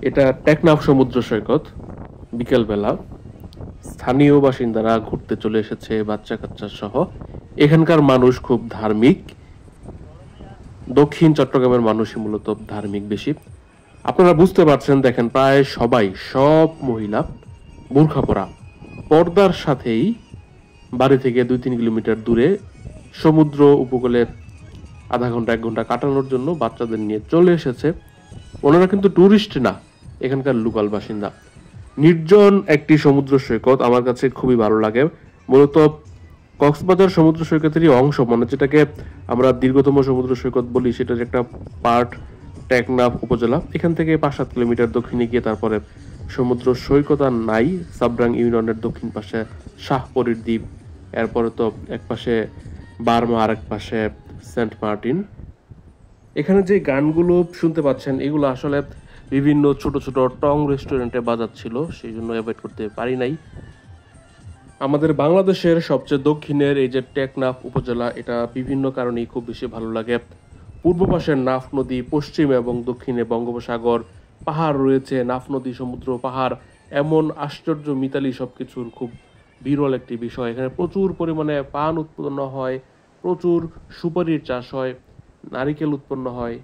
এটা টেকনাফ সমুদ্র সৈকত। বিকেলবেলা স্থানীয় বাসিন্দারা ঘুরতে চলে এসেছে বাচ্চা কাচ্চা সহ। এখানকার মানুষ খুব ধার্মিক। দক্ষিণ চট্টগ্রামের মানুষই মূলত ধার্মিক বেশি। আপনারা বুঝতে পারছেন, দেখেন প্রায় সব মহিলা বোরখা পরা, পর্দার সাথেই বাড়ি থেকে 2-3 কিলোমিটার দূরে সমুদ্র উপকূলে আধা ঘন্টা 1 ঘন্টা কাটানোর জন্য বাচ্চাদের নিয়ে চলে এসেছে। ওনারা কিন্তু টুরিস্ট না, এখানকার লোকাল বাসিন্দা। নির্জন একটি সমুদ্র সৈকত আমার কাছে খুবই ভালো লাগে। মূলত কক্সবাজার সমুদ্র সৈকতেরই অংশ, মানে যেটাকে আমরা দীর্ঘতম সমুদ্র সৈকত বলি, সেটার একটা পার্ট টেকনাফ উপজেলা। এখান থেকে 5-7 কিলোমিটার দক্ষিণে গিয়ে তারপরে সমুদ্র সৈকত আর নাই। সাবরাং ইউনিয়নের দক্ষিণ পাশে শাহপরীর দ্বীপ, এরপরে তো এক পাশে বার্মা আর এক পাশে সেন্ট মার্টিন। এখানে যে গানগুলো শুনতে পাচ্ছেন এগুলো আসলে বিভিন্ন ছোট ছোট টং রেস্টুরেন্টে বাজাচ্ছিল, সেই জন্য অ্যাভয়েড করতে পারি নাই। আমাদের বাংলাদেশের সবচেয়ে দক্ষিণের এই যে টেকনাফ উপজেলা, এটা বিভিন্ন কারণেই খুব বেশি ভালো লাগে। পূর্ব পাশে নাফ নদী, পশ্চিম এবং দক্ষিণে বঙ্গোপসাগর, পাহাড় রয়েছে, নাফ নদী, সমুদ্র, পাহাড়, এমন আশ্চর্য মিতালি সবকিছুর খুব বিরল একটি বিষয়। এখানে প্রচুর পরিমাণে পান উৎপন্ন হয়, প্রচুর সুপারির চাষ হয়, নারিকেল উৎপন্ন হয়।